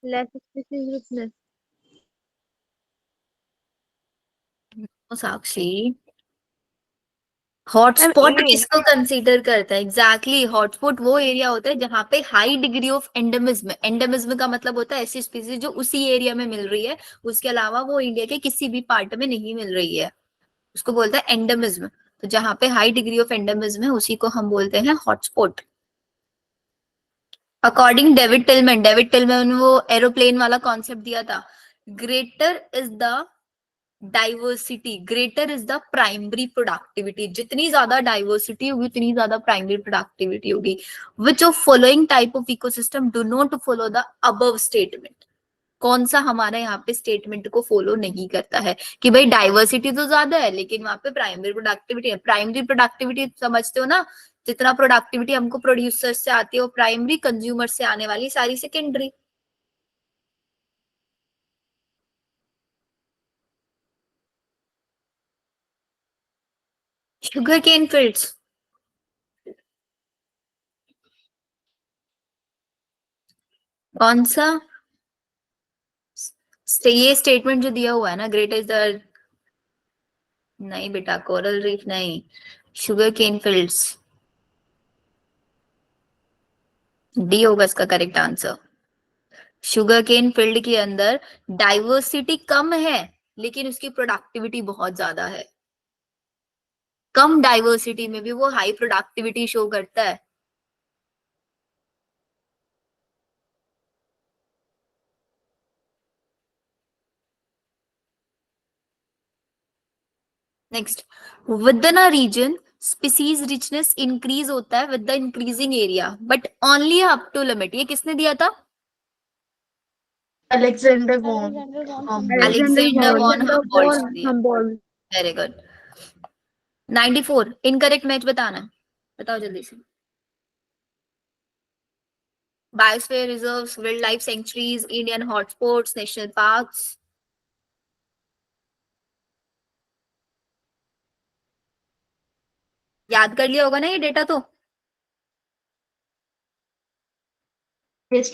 Less species richness। साक्षी, ma'am hotspot ए। किसको consider करता है? एग्जैक्टली, हॉटस्पॉट वो एरिया होता है जहाँ पे high degree of endemism, endemism का मतलब होता है ऐसी स्पीसीज जो उसी एरिया में मिल रही है, उसके अलावा वो इंडिया के किसी भी पार्ट में नहीं मिल रही है, उसको बोलते हैं एंडेमिज्म। तो जहाँ पे हाई डिग्री ऑफ एंडेमिज्म है उसी को हम बोलते हैं हॉटस्पॉट। अकॉर्डिंग डेविड टिलमैन ने वो एरोप्लेन वाला कॉन्सेप्ट दिया था, greater is the diversity, greater is the primary productivity, जितनी ज्यादा डाइवर्सिटी होगी उतनी ज्यादा प्राइमरी प्रोडक्टिविटी होगी। Which of following type of ecosystem do not follow the above statement? कौन सा हमारा यहाँ पे स्टेटमेंट को फॉलो नहीं करता है कि भाई डाइवर्सिटी तो ज्यादा है लेकिन वहां पे प्राइमरी प्रोडक्टिविटी है। प्राइमरी प्रोडक्टिविटी समझते हो ना, जितना प्रोडक्टिविटी हमको प्रोड्यूसर से आती है वो प्राइमरी, कंज्यूमर से आने वाली सारी सेकेंडरी। शुगर केन फील्ड्स, कौन सा? ये स्टेटमेंट जो दिया हुआ है ना, ग्रेट इज द, नहीं बेटा, कोरल रीफ नहीं, शुगर केन फील्ड्स, डी होगा इसका correct answer. Sugar cane field के अंदर डाइवर्सिटी कम है लेकिन उसकी प्रोडक्टिविटी बहुत ज्यादा है। कम डाइवर्सिटी में भी वो हाई प्रोडक्टिविटी शो करता है। Next, within a region species richness increase होता है with the increasing area but only up to limit. ये किसने दिया था? Alexander von Alexander von Humboldt. Alexander Alexander von, von Humboldt von दिया। Humboldt. Very good. 94 incorrect match बताना, बताओ जल्दी से। Biosphere reserves, wild life sanctuaries, Indian hotspots, national parks. याद कर लिया होगा ना ये डेटा तो? यस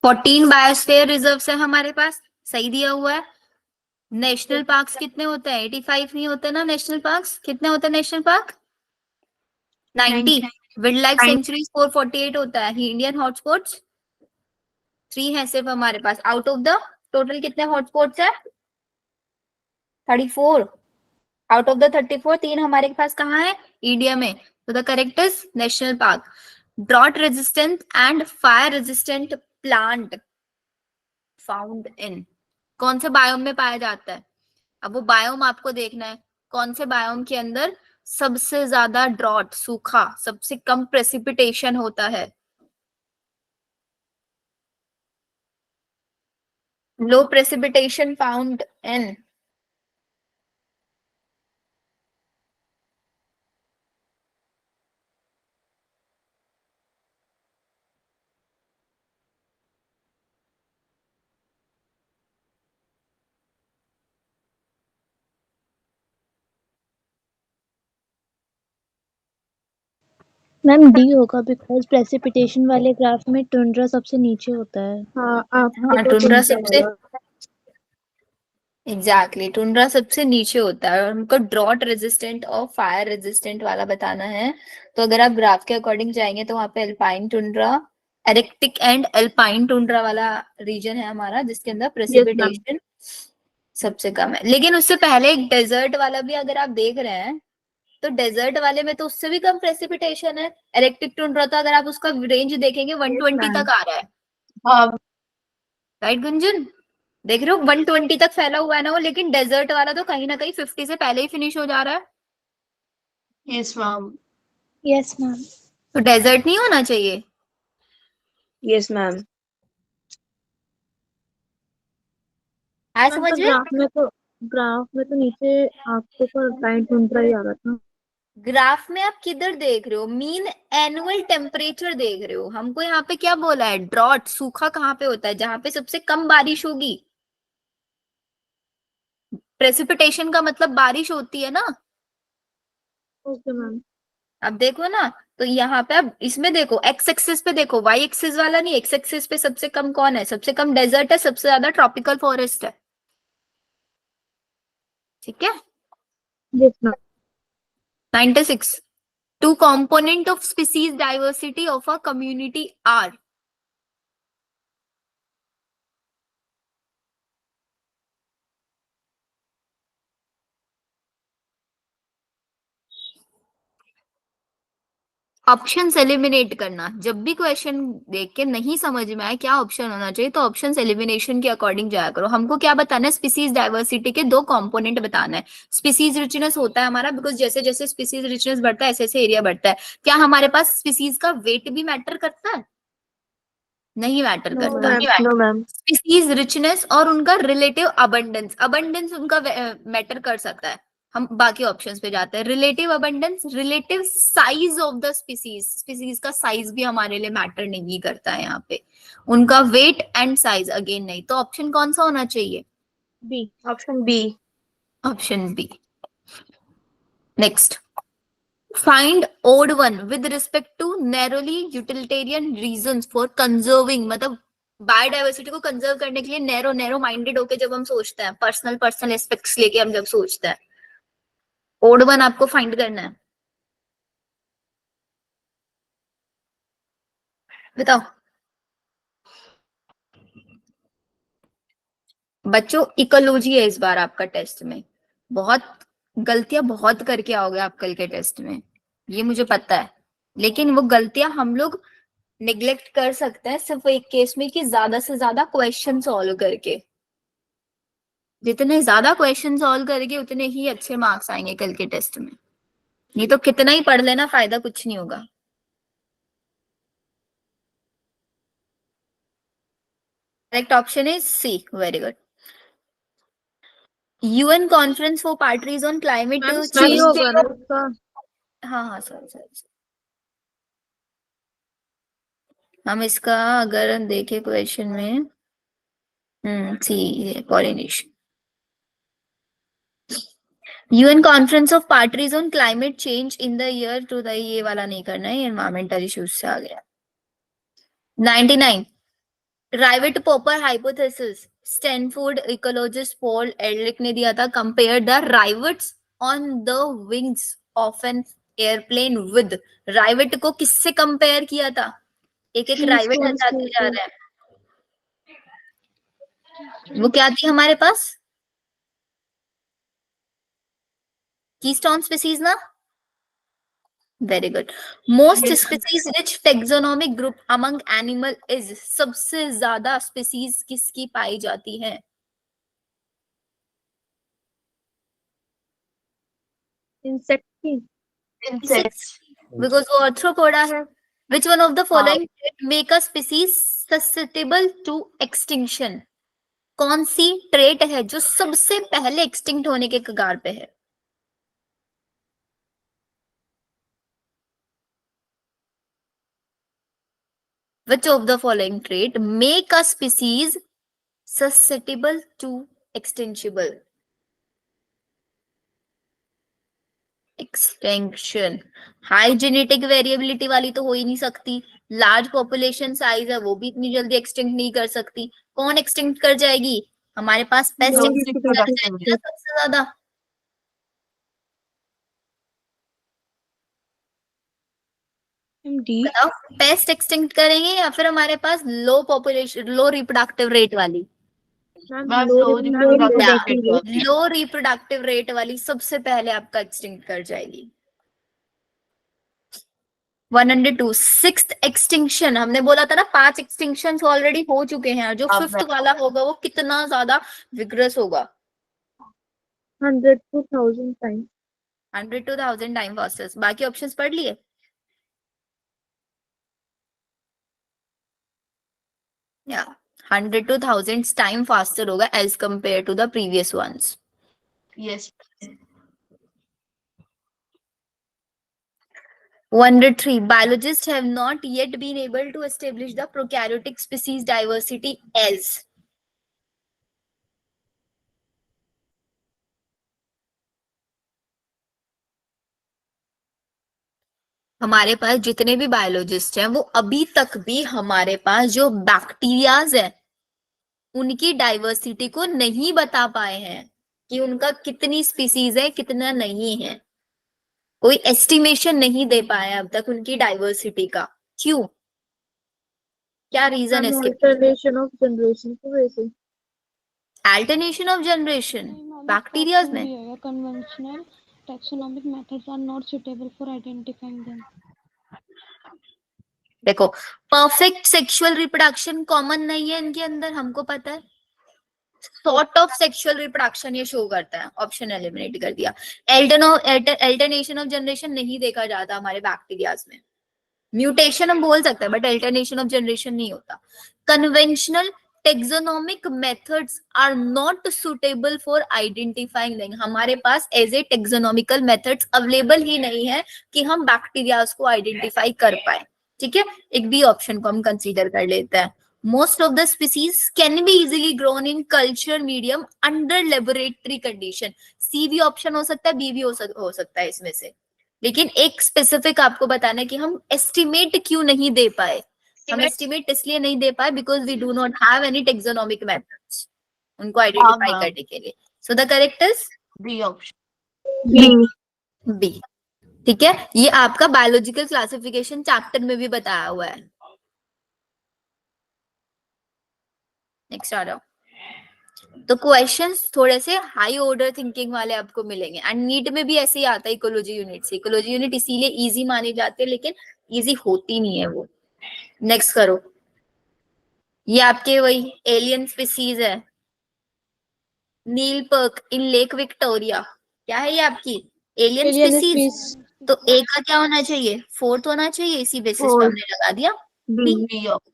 14 बायोस्फीयर रिजर्व है हमारे पास, सही दिया हुआ है। नेशनल पार्क्स कितने होते हैं? 85 नहीं होते ना नेशनल पार्क्स? कितने होते हैं national park? 90। Wild life centuries 448 होता है। इंडियन हॉटस्पॉट्स 3 है सिर्फ हमारे पास, आउट ऑफ द टोटल कितने हॉटस्पॉट्स है? 34। आउट ऑफ द 34 3 हमारे पास कहाँ है? इंडिया में। तो the correct is national park. Drought resistant and fire resistant plant found in, कौन से बायोम में पाया जाता है? अब वो बायोम आपको देखना है, कौन से बायोम के अंदर सबसे ज्यादा ड्रॉट, सूखा, सबसे कम प्रेसिपिटेशन होता है। Low precipitation found in, ma'am D होगा बिकॉज प्रेसिपिटेशन वाले ग्राफ में टुंड्रा सबसे नीचे होता है। हाँ आपको हाँ तो टुंड्रा टुंड्रा सबसे, होगा। एग्जैक्टली टुंड्रा सबसे नीचे होता है और उनको ड्रॉट रेजिस्टेंट और फायर रेजिस्टेंट वाला बताना है। तो अगर आप ग्राफ के अकॉर्डिंग जाएंगे तो वहां पे alpine tundra, arctic and alpine tundra वाला रीजन है हमारा जिसके अंदर यस मैम। प्रेसिपिटेशन सबसे कम है। लेकिन उससे पहले एक डेजर्ट वाला भी अगर आप देख रहे हैं तो डेजर्ट वाले में तो उससे भी कम प्रेसिपिटेशन है। एरिक्टिक टुंड्रा तो अगर आप उसका रेंज देखेंगे यस 120 मैम। तक आ रहा है, हाँ राइट गुंजन? देख रहे हो 120 तक फैला हुआ है ना वो, लेकिन डेजर्ट वाला तो कहीं ना कहीं 50 से पहले ही फिनिश हो जा रहा है। Yes ma'am. Yes ma'am. तो डेजर्ट नहीं होना चाहिए। Yes ma'am. है मैम समझ तो में? ग्राफ में तो ग्राफ में तो नीचे आंखों पर लाइन टुंड्रा ही आ रहा था। ग्राफ में आप किधर देख रहे हो? मीन एनुअल टेम्परेचर देख रहे हो। हमको यहाँ पे क्या बोला है? ड्रॉट, सूखा कहाँ पे होता है? जहां पे सबसे कम बारिश होगी। प्रेसिपिटेशन का मतलब बारिश होती है ना। Okay ma'am. अब देखो ना, तो यहाँ पे अब इसमें देखो, एक्स एक्सिस पे देखो, वाई एक्सिस वाला नहीं, एक्स एक्सिस पे सबसे कम कौन है? सबसे कम डेजर्ट है, सबसे ज्यादा ट्रॉपिकल फॉरेस्ट है। ठीक है। Yes ma'am. 96. Two component of species diversity of a community are. Options eliminate करना। जब भी क्वेश्चन देख के नहीं समझ में आए क्या ऑप्शन होना चाहिए, तो ऑप्शंस एलिमिनेशन के अकॉर्डिंग जाया करो। हमको क्या बताना है? स्पीसीज डाइवर्सिटी के दो कंपोनेंट बताना है। स्पीसीज रिचनेस होता है हमारा, बिकॉज जैसे जैसे स्पीसीज रिचनेस बढ़ता है ऐसे ऐसे एरिया बढ़ता है। क्या हमारे पास स्पीसीज का वेट भी मैटर करता है? नहीं मैटर नो करता। Ma'am. No ma'am. Species richness और उनका रिलेटिव अबंडेंस, अबंडेंस उनका मैटर कर सकता है। हम बाकी ऑप्शंस पे जाते हैं। Relative abundance, relative size of the species, species का साइज भी हमारे लिए मैटर नहीं करता है यहाँ पे। उनका वेट एंड साइज अगेन नहीं। तो ऑप्शन कौन सा होना चाहिए? B. Option B. Option B. Next, find odd one with respect to narrowly utilitarian reasons for conserving. मतलब बायोडाइवर्सिटी को कंजर्व करने के लिए नैरो नैरो माइंडेड होके जब हम सोचते हैं, पर्सनल पर्सनल एस्पेक्ट्स लेके हम जब सोचते हैं, ओड वन आपको फाइंड करना है। बताओ बच्चों, इकोलॉजी है इस बार आपका टेस्ट में। बहुत गलतियां बहुत करके आओगे आप कल के टेस्ट में, ये मुझे पता है। लेकिन वो गलतियां हम लोग निग्लेक्ट कर सकते हैं सिर्फ एक केस में, कि ज्यादा से ज्यादा क्वेश्चन सॉल्व करके। जितने ज्यादा क्वेश्चन सॉल्व करेंगे उतने ही अच्छे मार्क्स आएंगे कल के टेस्ट में। नहीं तो कितना ही पढ़ लेना, फायदा कुछ नहीं होगा। Correct option is C. Very good. UN conference for parties on climate ma'am C change. होगा ना उसका? हाँ हाँ, सॉरी सॉरी। हम इसका अगर देखें क्वेश्चन में, C pollination. UN conference of parties on climate change in the year two the, ये वाला नहीं करना है, एनवायरमेंटल इश्यूज से आ गया। 99. Rivet popper hypothesis, Stanford ecologist Paul एडरिक ने दिया था। Compare the rivets on the wings of an airplane with. Rivet को किससे कंपेयर किया था? एक एक राइवेट Keystone हटाते जा species। रहे हैं। वो क्या थी हमारे पास? कीस्टोन स्पीसीज ना। Very good. Most Yes. Species rich taxonomic group among animal is. सबसे ज्यादा स्पीसीज किसकी पाई जाती है? इंसेक्ट की। Insects. बिकॉज वो आर्थ्रोपोडा है। Which one of the following make a species susceptible to extinction? कौन सी ट्रेट है जो सबसे पहले एक्सटिंक्ट होने के कगार पे है? Which of the following trait make a species susceptible to extinction? Extinction. High genetic variability वाली तो हो ही नहीं सकती। लार्ज पॉपुलेशन साइज है, वो भी इतनी जल्दी एक्सटिंक्ट नहीं कर सकती। कौन एक्सटिंक्ट कर जाएगी? हमारे पास पेस्ट Low एक्सटिंक्ट कर reproductive जाएगी ना सबसे ज्यादा। डी। बताओ, पेस्ट एक्सटिंक्ट करेंगे या फिर हमारे पास लो पॉपुलेशन, लो रिप्रोडक्टिव रेट वाली? मैम मैम लो लो रिप्रोडक्टिव reproductive रेट। rate। लो रिप्रोडक्टिव रेट वाली सबसे पहले आपका एक्सटिंक्ट कर जाएगी। 102. सिक्स्थ एक्सटिंक्शन, हमने बोला था ना 5 एक्सटिंक्शन ऑलरेडी हो चुके हैं, और जो अब फिफ्थ वाला होगा वो कितना ज्यादा विग्रस होगा? 100 to 1000 time. 100 to 1000 time fastest. बाकी ऑप्शंस पढ़ लिए? या 100 to 1000 टाइम फास्टर होगा as compare to the previous ones. Yes. 103. Biologists have not yet been able to establish the prokaryotic species diversity as. हमारे पास जितने भी बायोलॉजिस्ट हैं वो अभी तक भी हमारे पास जो बैक्टीरियाज है उनकी डाइवर्सिटी को नहीं बता पाए हैं कि उनका कितनी स्पीसीज है कितना नहीं है। कोई एस्टिमेशन नहीं दे पाया अब तक उनकी डाइवर्सिटी का। क्यों? क्या रीजन है मैम इसके? अल्टरनेशन ऑफ जनरेशन की वजह से। अल्टरनेशन ऑफ जनरेशन नहीं मैम, बैक्टीरियाज ऑप्शन में। भी है conventional taxonomic methods are not suitable for identifying them. देखो, परफेक्ट सेक्सुअल रिप्रोडक्शन कॉमन नहीं है इनके अंदर, हमको पता है। सॉर्ट ऑफ सेक्सुअल रिप्रोडक्शन ये शो करता है, ऑप्शन एलिमिनेट कर दिया। अल्टरनेशन ऑफ जनरेशन नहीं देखा जाता हमारे बैक्टीरियाज में। म्यूटेशन हम बोल सकते हैं बट अल्टरनेशन ऑफ जनरेशन नहीं होता। Conventional taxonomic methods are not suitable for identifying them. हमारे पास as a taxonomical methods available ही नहीं है कि हम बैक्टीरियाज को आइडेंटिफाई कर पाए। ठीक है, एक बी ऑप्शन को हम कंसीडर कर लेते हैं। Most of the species can be easily grown in culture medium under laboratory condition. C भी ऑप्शन हो सकता है, बी भी हो सकता है इसमें से। लेकिन एक स्पेसिफिक आपको बताना है कि हम एस्टिमेट क्यों नहीं दे पाए। हम एस्टिमेट इसलिए नहीं दे पाए because we do not have any taxonomic methods उनको आइडेंटिफाई हाँ। करने के लिए। So the correct is B option. B. ठीक है, ये आपका बायोलॉजिकल क्लासिफिकेशन चैप्टर में भी बताया हुआ है। नेक्स्ट आ जाओ। तो क्वेश्चंस थोड़े से हाई ऑर्डर थिंकिंग वाले आपको मिलेंगे एंड नीट में भी ऐसे ही आता है। इकोलॉजी यूनिट से, इकोलॉजी यूनिट इसीलिए इजी मानी जाती है लेकिन इजी होती नहीं है वो। नेक्स्ट करो। ये आपके वही एलियन स्पीसीज है, नील पर्क इन लेक विक्टोरिया। क्या है ये आपकी एलियन एलियन स्पीसीज? स्पीस तो ए का क्या होना चाहिए? फोर्थ होना चाहिए। इसी बेसिस पे हमने लगा दिया B. B option.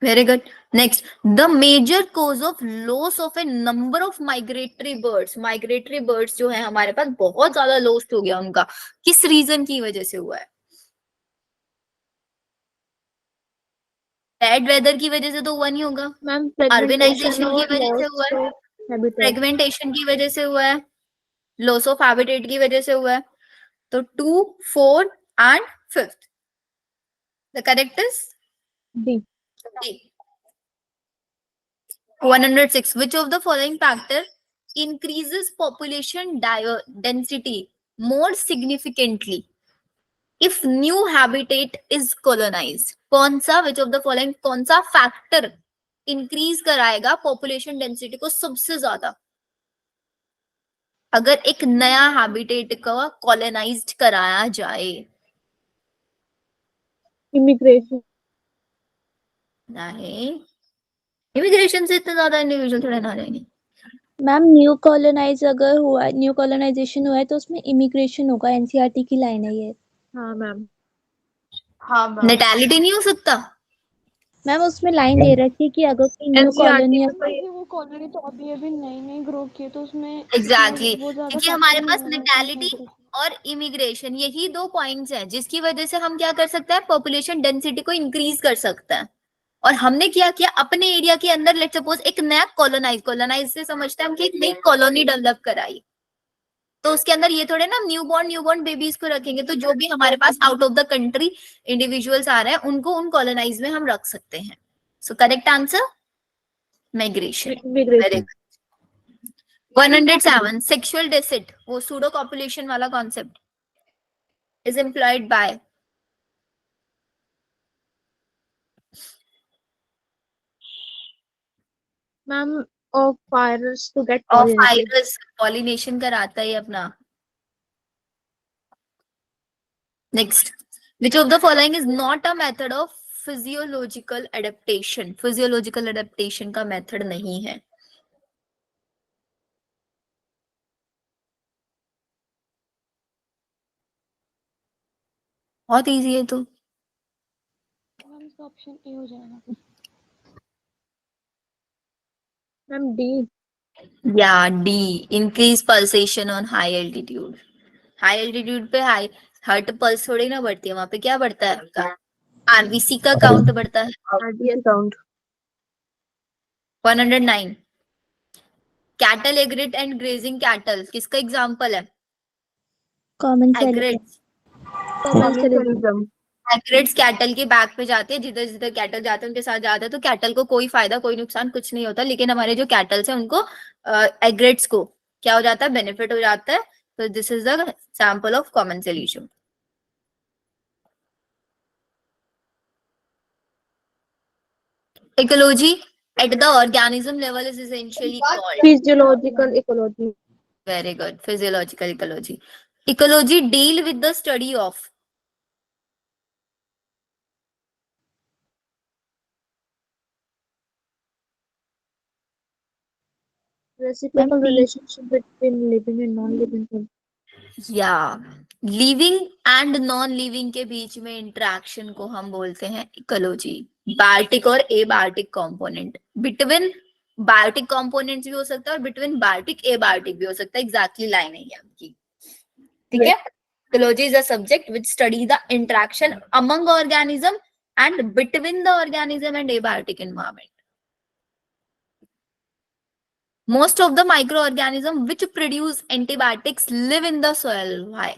Very good. Next, the major cause of loss of a number of migratory birds. Migratory birds जो है हमारे पास बहुत ज्यादा लॉस्ट हो गया उनका, किस रीजन की वजह से हुआ है? बैड वेदर की वजह से तो हुआ नहीं होगा। मैम अर्बेनाइजेशन की वजह से हुआ है, हैबिटेट। फ्रेगमेंटेशन की वजह से हुआ है, लॉस ऑफ हैबिटेट की वजह से हुआ है। तो 2, 4 and 5th the correct is D. 106. Which of the following factor increases population density more significantly if new habitat is colonized? कौन सा which of the following कौन सा factor increase कराएगा population density को सबसे ज्यादा अगर एक नया habitat का colonized कराया जाए? इमिग्रेशन। नहीं, इमिग्रेशन से इतना ज्यादा इंडिविजुअल थोड़ा ना रहेंगे। मैम न्यू कॉलोनाइजेशन हुआ है तो उसमें इमिग्रेशन होगा। एनसीईआरटी की लाइन है ये। हाँ मैम। हाँ मैम। नेटैलिटी नहीं हो सकता? मैम उसमें लाइन दे रखी है कि अगर कोई न्यू कॉलोनी क्योंकि वो कॉलोनी तो अभी अभी नई नई ग्रो की है तो उसमें एग्जैक्टली वो ज्यादा क्योंकि हमारे factor पास नहीं होगा नेटैलिटी migration। और इमिग्रेशन यही 2 पॉइंट्स हैं जिसकी वजह से हम क्या कर सकते हैं, पॉपुलेशन डेंसिटी को इंक्रीज कर सकते हैं। और हमने क्या किया, अपने एरिया के अंदर लेट सपोज एक नया कॉलोनाइज से समझते हैं हम कि एक नई कॉलोनी डेवलप कराई, तो उसके अंदर ये थोड़े ना न्यू बॉर्न बेबीज को रखेंगे। तो जो भी हमारे पास out of the country individuals आ रहे हैं उनको उन कॉलोनाइज में हम रख सकते हैं। So correct answer migration. Very immigration. Good. 107. Sexual deceit, वो pseudo copulation वाला concept is employed by ma'am of virus to get of pollinated. virus pollination कराता है अपना। Next, which of the following is not a method of physiological adaptation? Physiological adaptation का method नहीं है। बहुत easy है तो। मैम इसका ऑप्शन ए हो जाएगा। Ma'am D. या D, increase pulsation on high altitude. High altitude पे हाई हार्ट पल्स थोड़ी ना बढ़ती है, वहां पे क्या बढ़ता है आपका आरबीसी का काउंट बढ़ता है। RBC count. 109, cattle एग्रेट and grazing cattle किसका एग्जांपल है? Common selling. Egrets. Commercialism. Egrets cattle के बैक पे जाते हैं, जिधर जिधर कैटल जाते हैं उनके साथ जाते हैं, तो कैटल को कोई फायदा कोई नुकसान कुछ नहीं होता, लेकिन हमारे जो कैटल्स हैं उनको एग्रेट्स को क्या हो जाता है, बेनिफिट हो जाता है। तो this is the example of common solution. Ecology at the organism level is essentially called. Physiological ecology. Very good. Physiological ecology. Ecology deal with the study of Reciprocal P. relationship between living and non-living things. या living and non living के बीच में interaction को हम बोलते हैं ecology. Biotic और abiotic component, between biotic components भी हो सकता है और बिटवीन बायोटिक एबायोटिक भी हो सकता है, एग्जैक्टली लाइन है ये आपकी, ठीक है। Ecology is a subject which study the interaction among organism and between the organism and abiotic environment. Most of the microorganisms which produce antibiotics live in the soil. Why?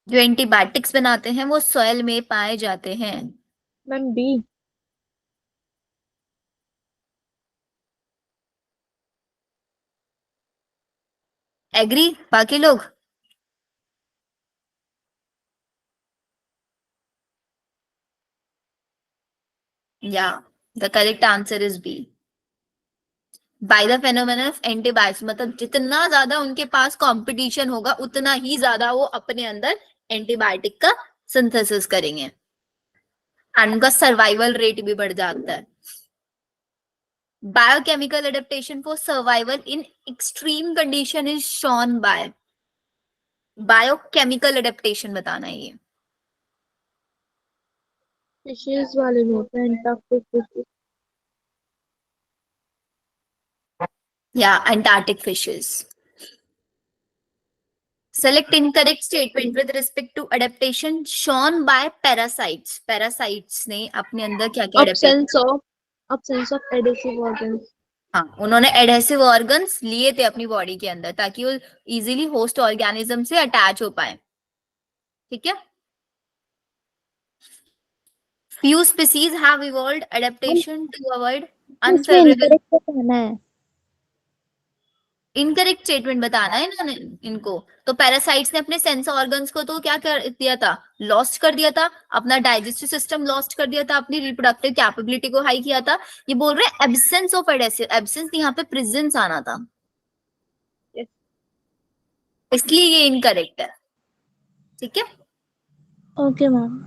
जो antibiotics बनाते हैं वो soil में पाए जाते हैं। Ma'am, B. Agree बाकी लोग? या the correct answer is B, by the phenomenon of antibiotics. मतलब जितना ज्यादा उनके पास कंपटीशन होगा उतना ही ज्यादा वो अपने अंदर एंटीबायोटिक का सिंथेसिस करेंगे एंड उनका सर्वाइवल रेट भी बढ़ जाता है। Biochemical adaptation for survival in extreme condition is shown by, biochemical adaptation बताना है ये। Fishes वाले में होता है Antarctic fishes. Yeah, Antarctic fishes. Select incorrect statement with respect to adaptation shown by parasites. Parasites ने अपने अंदर क्या क्या Absence of adhesive organs. हाँ, उन्होंने एडहेसिव ऑर्गन्स लिए थे अपनी बॉडी के अंदर ताकि वो इजीली होस्ट ऑर्गेनिज्म से अटैच हो पाए, ठीक है। Few species have evolved adaptation to avoid इसमें unfavorable। इनकरेक्ट बताना है। इनकरेक्ट स्टेटमेंट बताना है इन्होंने इनको। तो पैरासाइट्स ने अपने सेंस ऑर्गन्स को तो क्या कर दिया था, लॉस्ट कर दिया था, अपना डाइजेस्टिव सिस्टम लॉस्ट कर दिया था, अपनी रिप्रोडक्टिव कैपेबिलिटी को हाई किया था। ये बोल रहे हैं एब्सेंस ऑफ एडेसिव, एब्सेंस यहाँ पे प्रेजेंस आना था, Yes. इसलिए ये इनकरेक्ट है, ठीक है। Okay ma'am.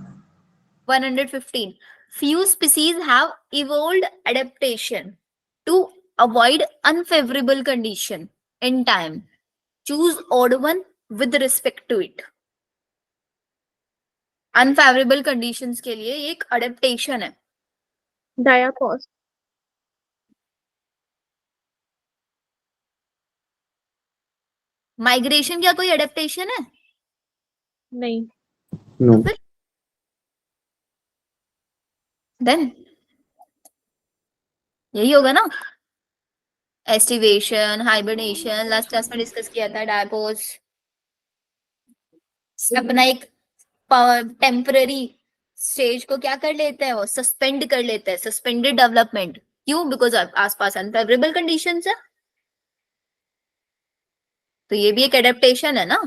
115, few species have evolved adaptation to avoid unfavorable condition in time. Choose odd one with respect to it. Unfavourable conditions के लिए एक अडेप्टेशन है। Diapause. माइग्रेशन क्या कोई अडेप्टेशन है? नहीं. तो फिर देन यही होगा ना, एस्टिवेशन, हाइबरनेशन, लास्ट क्लास में डिस्कस किया था। डायपोज अपना एक टेम्पररी स्टेज को क्या कर लेते हैं, वो सस्पेंड कर लेते हैं, सस्पेंडेड डेवलपमेंट। क्यों? बिकॉज आसपास अनफेवरेबल कंडीशंस है। तो ये भी एक एडेप्टेशन है ना।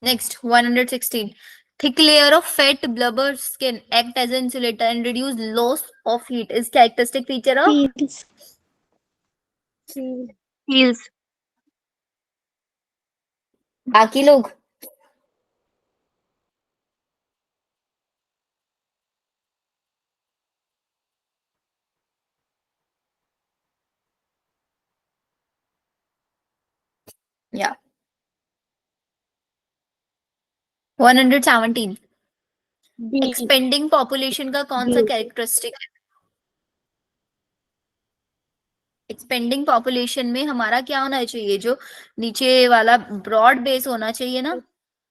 Next 116, thick layer of fat blubber skin act as an insulator and reduce loss of heat is characteristic feature of Seals. Seals. बाकी लोग? या 117, बी एक्सपेंडिंग पॉपुलेशन का कौन सा कैरेक्टरिस्टिक है? एक्सपेंडिंग पॉपुलेशन में हमारा क्या होना चाहिए, जो नीचे वाला ब्रॉड बेस होना चाहिए ना,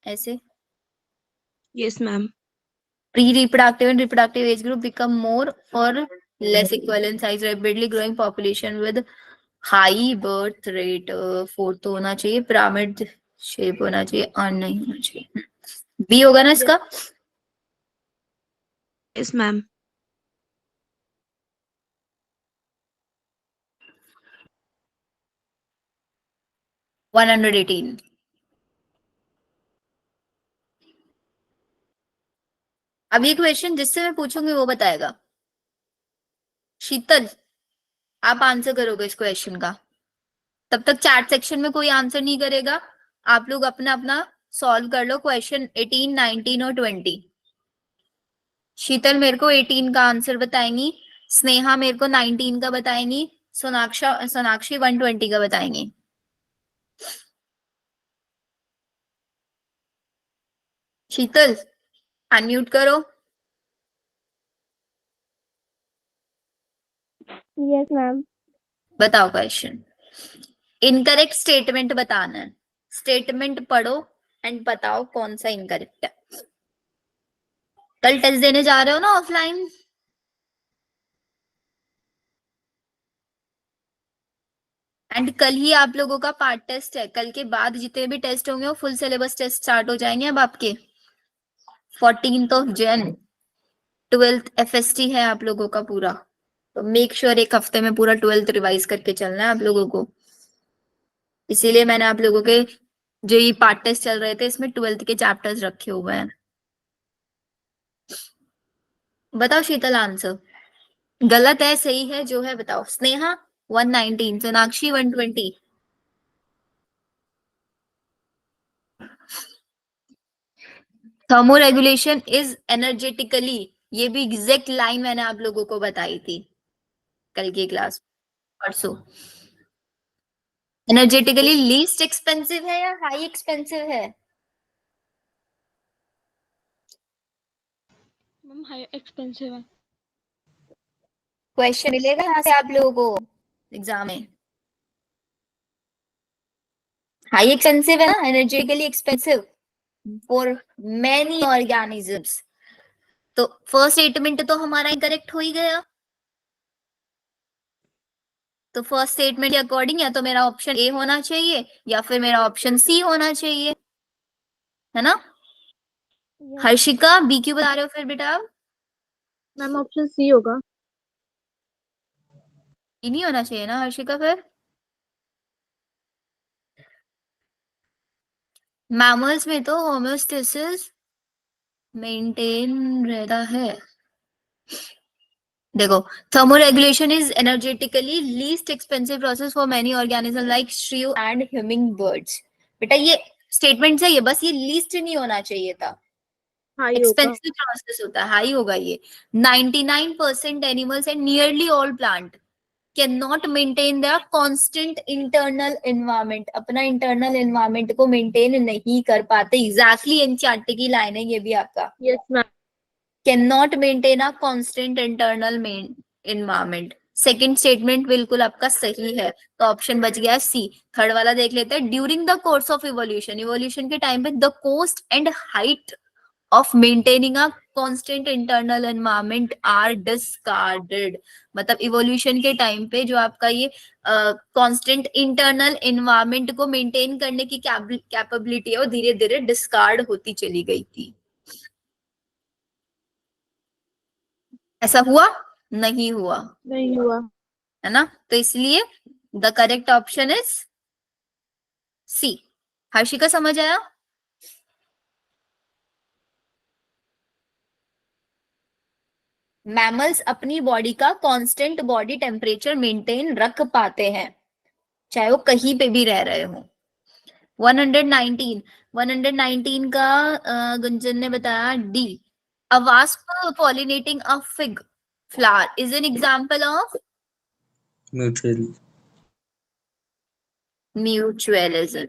ऐसे Yes, ma'am. Pre reproductive and reproductive age group become more और less equal in size, rapidly growing population with high birth rate, fourth होना चाहिए, पिरामिड शेप होना चाहिए, अर्न नहीं होना चाहिए। बी होगा ना इसका? Yes, ma'am. वन 118। अब ये क्वेश्चन जिससे मैं पूछूंगी वो बताएगा। शीतल, आप आंसर करोगे इस क्वेश्चन का, तब तक चैट सेक्शन में कोई आंसर नहीं करेगा, आप लोग अपना अपना सॉल्व कर लो क्वेश्चन 18, 19 और 20। शीतल मेरे को 18 का आंसर बताएंगी, स्नेहा मेरे को 19 का बताएंगी, सोनाक्षी 120 का बताएंगी। शीतल अनम्यूट करो। Yes ma'am. बताओ क्वेश्चन। इनकरेक्ट स्टेटमेंट बताना है, स्टेटमेंट पढ़ो एंड बताओ कौन सा इनकरेक्ट है। कल टेस्ट देने जा रहे हो ना ऑफलाइन? एंड कल ही आप लोगों का पार्ट टेस्ट है, कल के बाद जितने भी टेस्ट होंगे वो फुल सिलेबस टेस्ट स्टार्ट हो जाएंगे अब आपके। 14 Jan 12th FST है आप लोगों का पूरा, तो मेक श्योर एक हफ्ते में पूरा 12th रिवाइज करके चलना है आप लोगों को। इसीलिए मैंने आप लोगों के जो ये पार्ट टेस्ट चल रहे थे इसमें 12th के चैप्टर्स रखे हुए हैं। बताओ शीतल आंसर, गलत है सही है जो है बताओ। Sneha 119, Sonakshi 120। Thermoregulation is energetically, ये भी एग्जैक्ट लाइन मैंने आप लोगों को बताई थी कल की क्लास परसों। एनर्जेटिकली लीस्ट एक्सपेंसिव है या हाई एक्सपेंसिव है? मैम हाई एक्सपेंसिव है। क्वेश्चन मिलेगा यहाँ से आप लोगों को एग्जाम में। हाई एक्सपेंसिव है ना, energetically expensive for many organisms. तो फर्स्ट स्टेटमेंट तो हमारा इनकरेक्ट हो ही गया। तो फर्स्ट स्टेटमेंट के अकॉर्डिंग या तो मेरा ऑप्शन ए होना चाहिए या फिर मेरा ऑप्शन सी होना चाहिए, है ना? हर्षिका बी क्यों बता रहे हो फिर बेटा? मैम ऑप्शन सी होगा। ये नहीं होना चाहिए ना हर्षिका? फिर मैमल्स में तो होम्योस्टेसिस मेंटेन रहता है। देखो, thermoregulation is energetically least expensive process for many organism like shrew and humming birds. बेटा ये स्टेटमेंट सही है, बस ये लीस्ट नहीं होना चाहिए था, हाई होगा। एक्सपेंसिव प्रोसेस होता है, हाई होगा ये। 99% animals and nearly all plant can not maintain the constant internal environment, अपना इंटरनल एनवायरनमेंट को मेंटेन नहीं कर पाते। एग्जैक्टली एनसीईआरटी की लाइन है ये भी आपका। Yes ma'am. Can not maintain a constant internal environment. Second statement बिल्कुल आपका सही है, तो ऑप्शन बच गया सी। थर्ड वाला देख लेते हैं। During the course of evolution, evolution के टाइम पे the cost and height of maintaining a constant internal environment are discarded। मतलब इवोल्यूशन के टाइम पे जो आपका ये कांस्टेंट इंटरनल एनवायरनमेंट को मेंटेन करने की कैपेबिलिटी है वो धीरे धीरे डिस्कार्ड होती चली गई थी। ऐसा हुआ? नहीं हुआ, नहीं हुआ। है ना? तो इसलिए the correct option is C. Harshika समझ आया? मैमल्स अपनी बॉडी का कांस्टेंट बॉडी टेम्परेचर मेंटेन रख पाते हैं चाहे वो कहीं पे भी रह रहे हो। 119 का गुंजन ने बताया D. A wasp pollinating a fig flower is an example of mutualism.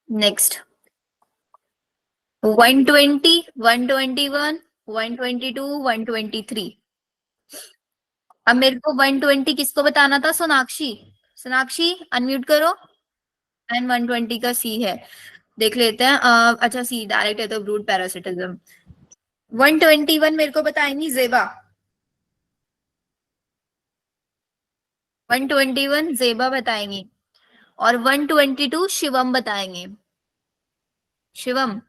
Next, 120, 121, 122, 123। अब मेरे को 120 किसको बताना था? सोनाक्षी। सोनाक्षी अनम्यूट करो। एंड 120 का सी है, देख लेते हैं। अच्छा सी डायरेक्ट है तो ब्रूड पैरासिटिज्म। 121 मेरे को बताएंगी जेबा। 121 जेबा बताएंगी और 122 शिवम बताएंगे। शिवम।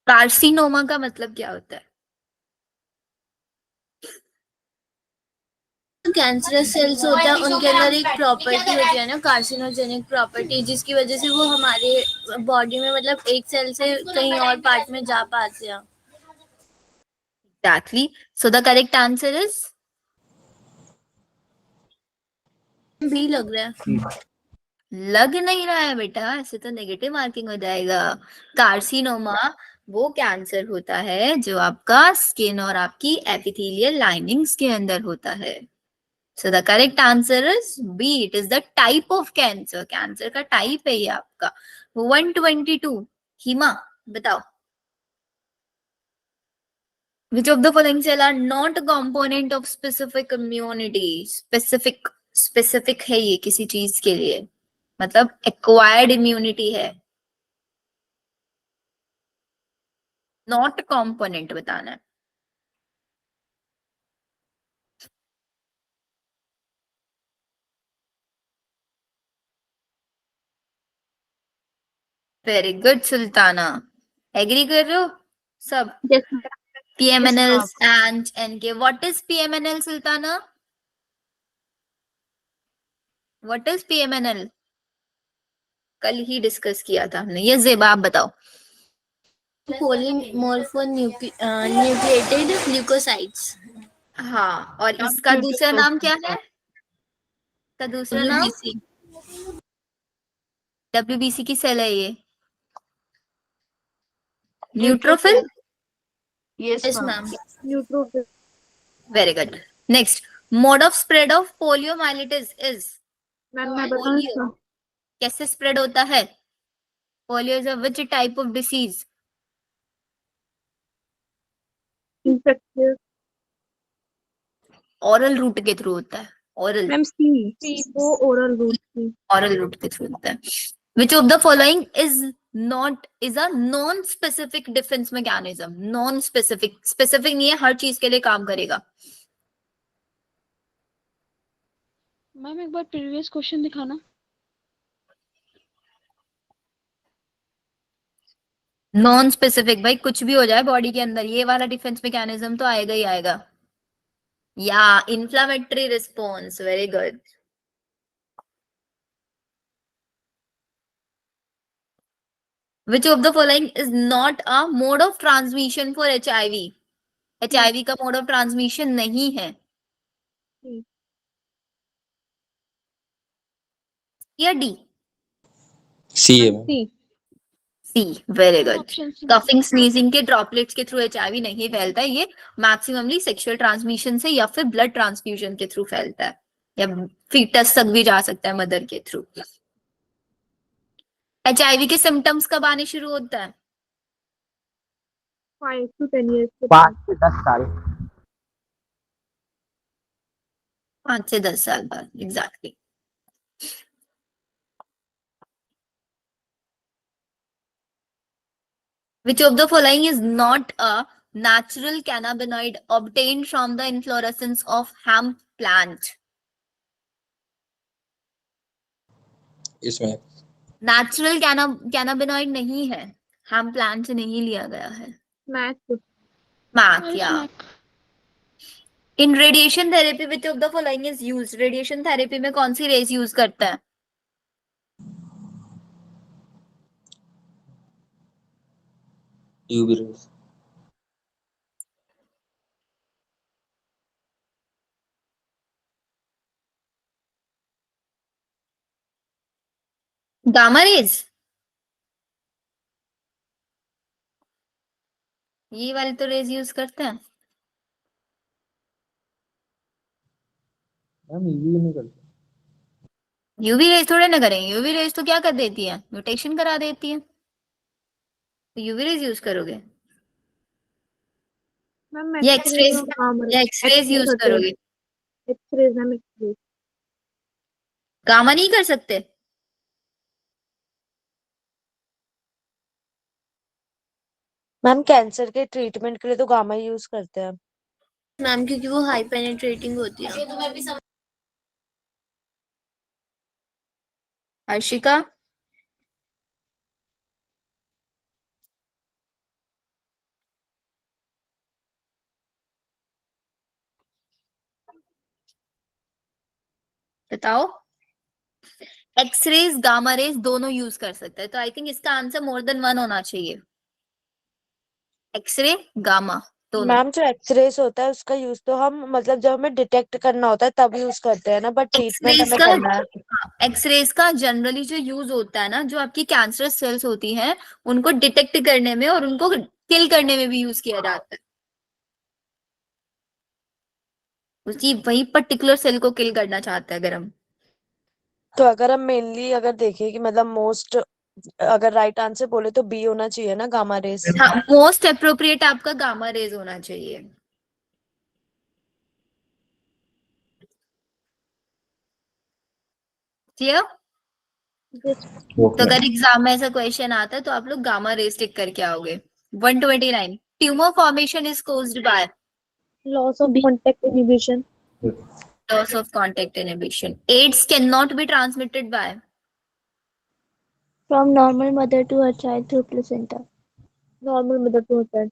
कार्सिनोमा का मतलब क्या होता है? कैंसरस सेल्स होता है, उनके अंदर एक प्रॉपर्टी होती है ना, कार्सिनोजेनिक प्रॉपर्टी, जिसकी वजह से वो हमारे बॉडी में मतलब एक सेल से कहीं और पार्ट में जा पाते हैं। Exactly. So the correct answer is भी लग रहा है। लग नहीं रहा है बेटा, ऐसे तो नेगेटिव मार्किंग हो जाएगा। कार्सिनोमा वो कैंसर होता है जो आपका स्किन और आपकी एपिथेलियल लाइनिंग्स के अंदर होता है। So the correct answer is B, it is the type of cancer. Cancer का टाइप है ये आपका। 122 हिमा बताओ। Which of the following cell are not a component of specific immunity? Specific है ये किसी चीज के लिए, मतलब एक्वायर्ड इम्यूनिटी है। नॉट कंपोनेंट बताना है। वेरी गुड सुल्ताना, एग्री कर रहे हो सब? Yes, ma'am. PMNL Yes, and NK. What is PMNL Sultana? What is PMNL? कल ही डिस्कस किया था हमने। ये जेबा आप बताओ। पोलीमॉर्फोन्यूक्लिएटेड ल्यूकोसाइट्स। हाँ, और इसका दूसरा नाम क्या है? इसका दूसरा नाम WBC। WBC की सेल है ये। Neutrophil. Yes, yes ma'am. Ma'am. Neutrophil. Very good. Next, mode of spread of poliomyelitis is. Ma'am मैं बताऊँ इसका? कैसे स्प्रेड होता है? Polio is which type of disease? Infectious. Oral route के थ्रू होता है। Oral ma'am C. वो oral route की. ऑरल रूट के थ्रू होता है। विच of the following is a non specific defence mechanism? Non specific, specific नहीं है, हर चीज के लिए काम करेगा। मैम एक बार प्रीवियस क्वेश्चन दिखाना। नॉन स्पेसिफिक भाई कुछ भी हो जाए बॉडी के अंदर, ये वाला डिफेंस मैकेनिज्म तो आएगा ही आएगा। या inflammatory response, very good. Which of the following is not a mode of transmission for HIV? HIV का मोड ऑफ ट्रांसमिशन नहीं है। या डी? सी है ma'am. C. C, very good. Option C. Coughing sneezing के droplets के through HIV नहीं फैलता है, ये मैक्सिममली सेक्सुअल ट्रांसमिशन से या फिर ब्लड ट्रांसफ्यूजन के थ्रू फैलता है, या फीटस तक भी जा सकता है मदर के थ्रू। HIV के सिम्टम्स कब आने शुरू होता है? 5 to 10 years के 5 बाद. से 10 साल। 5 से 10 साल बाद, exactly. Which of the following is not a natural cannabinoid obtained from the inflorescence of hemp plant? इसमें नेचुरल कैनाबिनॉइड नहीं है, हेम्प प्लांट से नहीं लिया गया है। Smack. मैक, या in radiation therapy which of the following is used? Radiation therapy में कौन सी रेज यूज करते हैं? UV rays. गामा रेज, ये वाली तो रेज यूज करते हैं। मैम यूवी नहीं करते। यूवी रेज थोड़े ना करेंगे, यूवी रेज तो क्या कर देती है, म्यूटेशन करा देती है, तो यूवी रेज यूज करोगे मैम या एक्सरेज एक्सरेज, और गामा या एक्सरेज यूज करोगे? X-rays ma'am X-rays. गामा नहीं कर सकते? मैम कैंसर के ट्रीटमेंट के लिए तो गामा यूज करते हैं। मैम क्योंकि वो हाई पेनिट्रेटिंग होती है। हर्षिका, बताओ। एक्सरेज गामा रेज दोनों यूज कर सकते हैं, तो आई थिंक इसका आंसर मोर देन वन होना चाहिए। एक्सरे गामा दोनों। मैम जो एक्सरेज होता है उसका यूज तो हम मतलब जब हमें डिटेक्ट करना होता है तब यूज करते हैं ना, बट ट्रीटमेंट एक्सरेज हमें का, करना है। एक्सरेज का जनरली जो यूज होता है ना, जो आपकी कैंसरस सेल्स होती हैं उनको डिटेक्ट करने में और उनको किल करने में भी यूज किया जाता है। उसी वही पर्टिकुलर सेल को किल करना चाहता है अगर हम। तो अगर हम मेनली अगर देखें कि मतलब मोस्ट अगर राइट आंसर बोले तो बी होना चाहिए ना, गामा रेज। हाँ, मोस्ट अप्रोप्रिएट आपका गामा रेज होना चाहिए। क्लियर? तो ओके अगर एग्जाम में ऐसा क्वेश्चन आता है तो आप लोग गामा रेज टिक करके आओगे। 129 tumour formation is caused by loss of contact inhibition. loss of contact inhibition. AIDS cannot be transmitted by From normal mother to her child through placenta. Normal mother to होता है।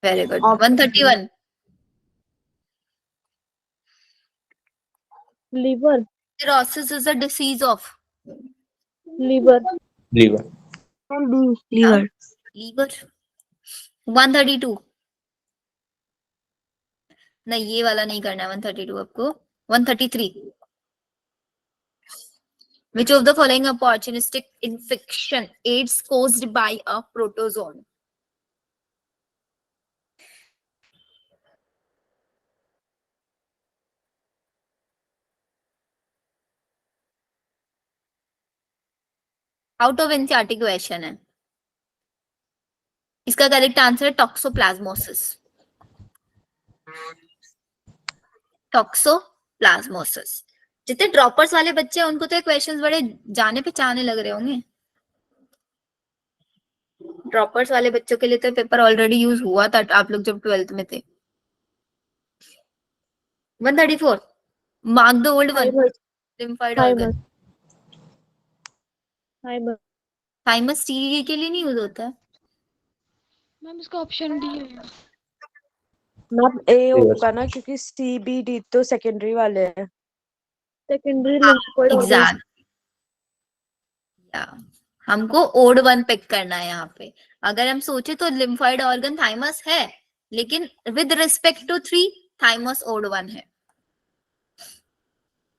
very good 131 liver. cirrhosis is a disease of liver. Liver Liver. liver 132 नहीं ये वाला नहीं करना है 132 आपको 133 which of the following opportunistic infection AIDS caused by a protozoan out of NCERT question है इसका करेक्ट आंसर है टॉक्सोप्लाज्मोसिस टॉक्सोप्लाज्मोसिस जितने ड्रॉपर्स वाले बच्चे हैं उनको तो ये क्वेश्चंस बड़े जाने पहचाने लग रहे होंगे ड्रॉपर्स वाले बच्चों के लिए तो पेपर ऑलरेडी यूज हुआ था आप लोग जब 12th में थे 134 mark the old one lymphoid organ thymus TB के लिए नहीं यूज होता है मैम इसका ऑप्शन डी है। मैम ए होगा ना, क्योंकि सी बी डी तो सेकेंडरी वाले हैं। Secondary lymphoid organ. एग्जैक्ट हमको ओड वन पिक करना है यहाँ पे अगर हम सोचे तो लिम्फाइड ऑर्गन थाइमस है लेकिन with respect to 3 thymus odd one है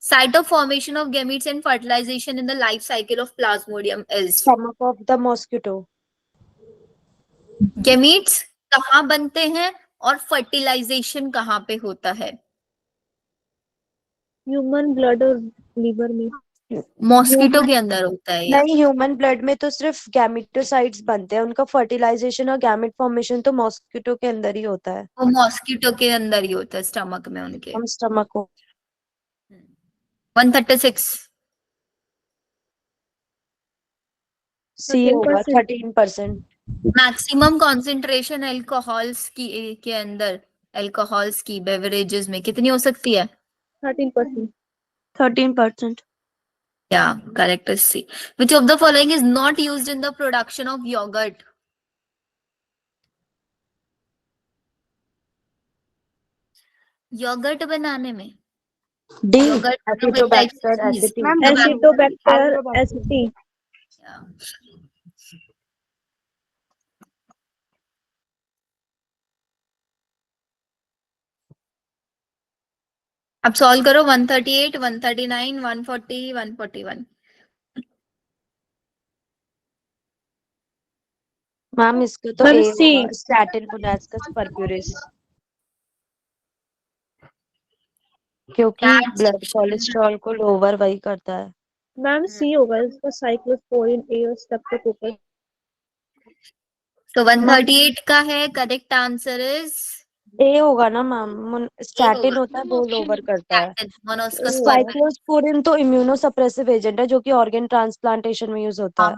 Site of formation of gametes and fertilization in the life cycle of Plasmodium is Stomach of the mosquito. gametes कहाँ बनते हैं और फर्टिलाइजेशन कहाँ पे होता है ह्यूमन ब्लड और लीवर में। मॉस्किटो के अंदर होता है ये नहीं, ह्यूमन ब्लड में तो सिर्फ गैमेटोसाइट्स बनते हैं, उनका फर्टिलाइजेशन और गैमेट फॉर्मेशन तो मॉस्किटो के अंदर ही होता है। वो मॉस्किटो के अंदर ही होता है स्टमक में उनके हम स्टमक को 136 सी होगा 13%। मैक्सिमम कॉन्सेंट्रेशन एल्कोहल्स की के अंदर एल्कोहल्स की बेवरेजेस में कितनी हो सकती है 13%। 13%. Yeah, correct is C. Which of the following is not used in the production of yogurt? Yogurt बनाने में डी yogurt एसिडोबैक्टर एसिटी। एसिटोबैक्टर एसिटी। Yeah. अब सॉल्व करो 138, 139, 140, 141. मैम इसका तो मैम ए सी। होगा, स्टैटिन मुनास्कस परप्यूरिस। क्योंकि That ब्लड section- कोलेस्ट्रॉल को लोअर वही करता है। मैम सी होगा इसका, साइक्लोस्पोरिन ए और स्ट्रेप्टोकोकस। तो 138 का है, करेक्ट आंसर इज ए होगा ना मैम, स्टैटिन होता है वो लोअर करता है। मोनोस्कोस। साइक्लोस्पोरिन तो इम्यूनो सप्रेसिव एजेंट है जो कि ऑर्गन ट्रांसप्लांटेशन में यूज होता है।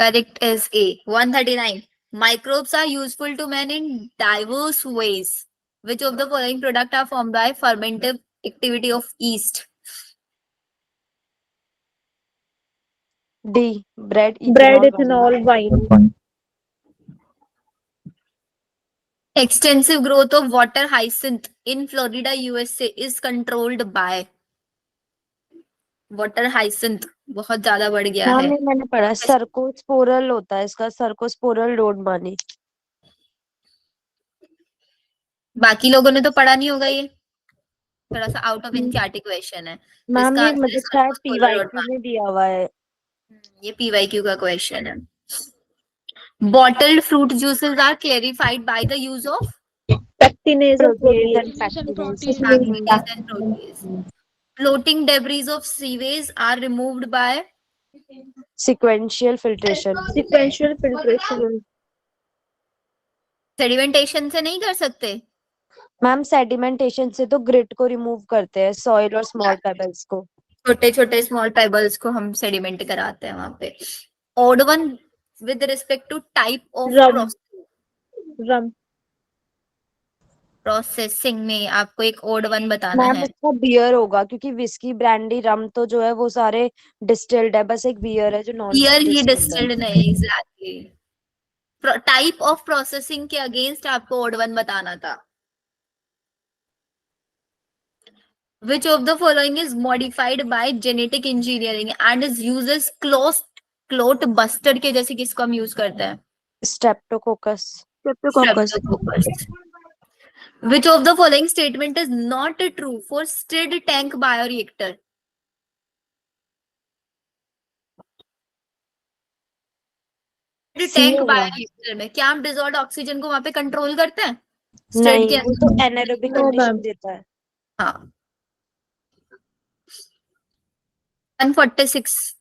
Correct is A. 139. Microbes are useful to man in diverse ways. Which of the following product are formed by fermentive activity of yeast? D bread bread ethanol ethanol wine. Extensive growth of water hyacinth in Florida, USA is controlled by. Water hyacinth बहुत ज्यादा बढ़ गया हाँ है। मैंने पढ़ा, सर्कोस्पोरल होता है इसका, सर्कोस्पोरल रोड मानी। बाकी लोगों ने तो पढ़ा नहीं होगा, ये थोड़ा सा आउट ऑफ एनसीईआरटी क्वेश्चन है। तो मैम इसका ये आंसर मतलब शायद पीवाईक्यू में दिया हुआ है। ये पीवाईक्यू का क्वेश्चन है। Bottled fruit juices are clarified by the use of pectinase और protease and protease. and pectinase. protease. manganese and protease. Floating debris of seaways are removed by sequential filtration. Sequential filtration. sedimentation से नहीं कर सकते। Ma'am sedimentation से तो grit को remove करते हैं, सॉइल और स्मॉल पेबल्स को। छोटे छोटे स्मॉल पेबल्स को हम सेडिमेंट कराते हैं वहां पे। Odd one with respect to type of rum. Rum. Processing में आपको एक ओड वन बताना मैम है। इसका बियर होगा क्योंकि विस्की ब्रांडी रम तो जो है वो सारे डिस्टिल्ड है, बस एक बियर है जो नॉन बियर ही डिस्टिल्ड है। डिस्टिल्ड नहीं, एग्जैक्टली। टाइप ऑफ प्रोसेसिंग के अगेंस्ट आपको ओड वन बताना था। Which of the following is modified by genetic engineering and is used as clot buster के जैसे किसको हम यूज करते हैं? Streptococcus. Streptococcus. Which of the following statement is not true for stirred tank bioreactor? Tank bioreactor में क्या हम dissolved oxygen को वहां पे कंट्रोल करते हैं? स्टिर्ड नहीं, के वो तो एनारोबिक No, कंडीशन ma'am. देता है। हाँ। 146.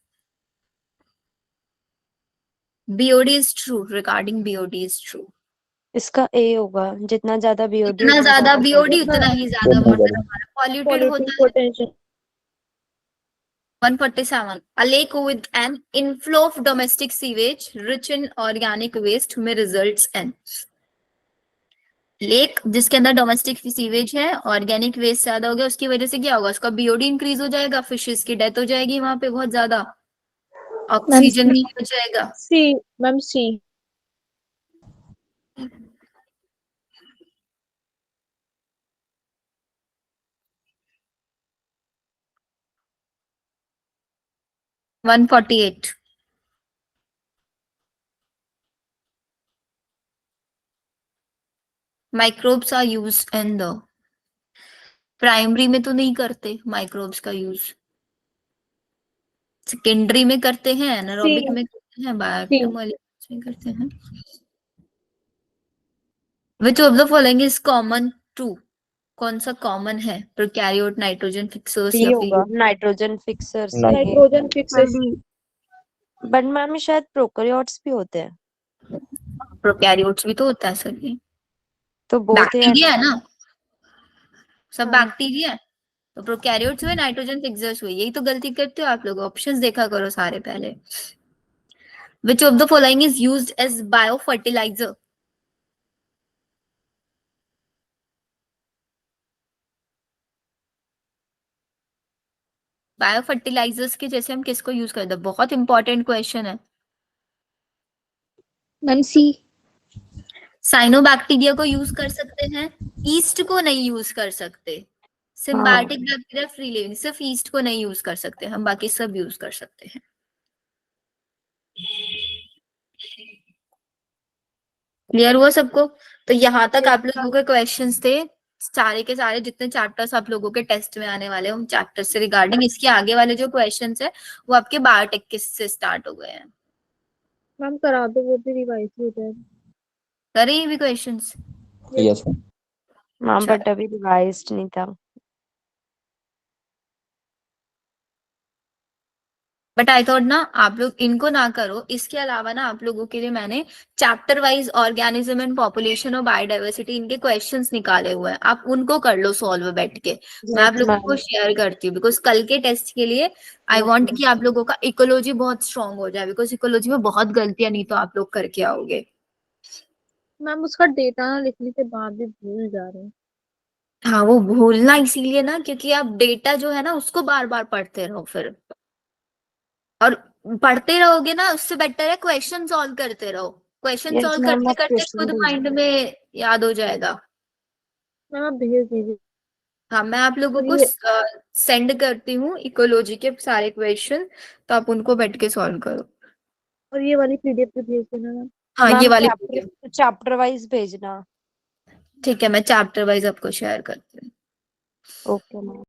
BOD is true. Regarding BOD is true. इसका ए होगा, जितना ज्यादा बीओडी जितना ज्यादा BOD उतना ही ज्यादा वाटर हमारा पॉल्यूटेड होता पॉल्यूटिंग है। Potential. 147. A lake with an inflow of domestic sewage rich in organic waste में results in. लेक जिसके अंदर डोमेस्टिक सीवेज है, ऑर्गेनिक वेस्ट ज्यादा हो गया, उसकी वजह से क्या होगा? उसका बीओडी इंक्रीज हो जाएगा, फिशेस की डेथ हो जाएगी वहां पे बहुत ज्यादा, ऑक्सीजन नहीं हो जाएगा। C ma'am, C. One 148. Microbes are use in the primary में तो नहीं करते माइक्रोब्स का यूज, सेकेंडरी में करते हैं, एनारोबिक में करते हैं, बायोएक्टिव में करते हैं। Which of the following is common to? कौन सा कॉमन है? प्रोकैरियोट, नाइट्रोजन फिक्सर्स डी या होगा, फिर nitrogen fixers. Nitrogen fixes. But ma'am शायद प्रोकैरियोट्स भी होते हैं। प्रोकैरियोट्स भी तो होता है सर, ये तो बोथ बैक्टीरिया है ना, सब हाँ। बैक्टीरिया है। तो प्रोकैरियोट्स हुए, नाइट्रोजन फिक्सर्स हुए, यही तो गलती करते हो आप लोग। ऑप्शंस देखा करो सारे पहले। Which of the following is used as biofertilizer? Biofertilisers के जैसे हम किसको यूज करते हैं? बहुत इंपॉर्टेंट क्वेश्चन है। मैम सी। साइनोबैक्टीरिया को यूज कर सकते हैं, ईस्ट को नहीं यूज कर सकते। सिम्बायोटिक बैक्टीरिया फ्री लिविंग, सिर्फ ईस्ट को नहीं यूज कर सकते हम, बाकी सब यूज कर सकते हैं। क्लियर हुआ सबको? तो यहाँ तक आप लोगों के क्वेश्चंस थे, सारे के सारे जितने चैप्टर्स आप लोगों के टेस्ट में आने वाले हैं उन चैप्टर्स से रिगार्डिंग। इसके आगे वाले जो क्वेश्चंस है वो आपके बायोटेक के से स्टार्ट हो गए हैं। मैम करा दो, वो भी रिवाइज हो जाए। करें ये भी क्वेश्चंस? Yes. हाँ चलो। बट अभी रिवाइज्ड नहीं था। बट आई थॉट ना आप लोग इनको ना करो, इसके अलावा ना आप लोगों के लिए मैंने chapter wise organism and population और बायोडाइवर्सिटी इनके क्वेश्चंस निकाले हुए हैं, आप उनको कर लो सॉल्व बैठ के। मैं आप यस लोगों को मैम। शेयर करती हूँ बिकॉज कल के टेस्ट के लिए आई वांट कि आप लोगों का इकोलॉजी बहुत स्ट्रांग हो जाए, बिकॉज इकोलॉजी में बहुत गलतियां नहीं तो आप लोग करके आओगे। मैम उसका डेटा ना लिखने के बाद भी भूल जा रहे हैं। हाँ वो भूलना इसीलिए ना क्योंकि आप डेटा जो है ना उसको बार बार पढ़ते रहो फिर, और पढ़ते रहोगे ना उससे बेटर है क्वेश्चन सॉल्व करते रहो, क्वेश्चन यस सॉल्व मैम करते आप करते क्वेश्चन खुद माइंड भेजिए। में याद हो जाएगा। मैम आप भेज दीजिए। हाँ मैं आप लोगों और को ये सेंड करती हूँ इकोलॉजी के सारे क्वेश्चन, तो आप उनको बैठ के सॉल्व करो। और ये वाली पीडीएफ भी भेज देना मैम। हाँ ये मैम वाली चैप्टर चैप्टर वाइज भेजना। ठीक है, मैं चैप्टर वाइज आपको शेयर करती हूँ। Okay ma'am.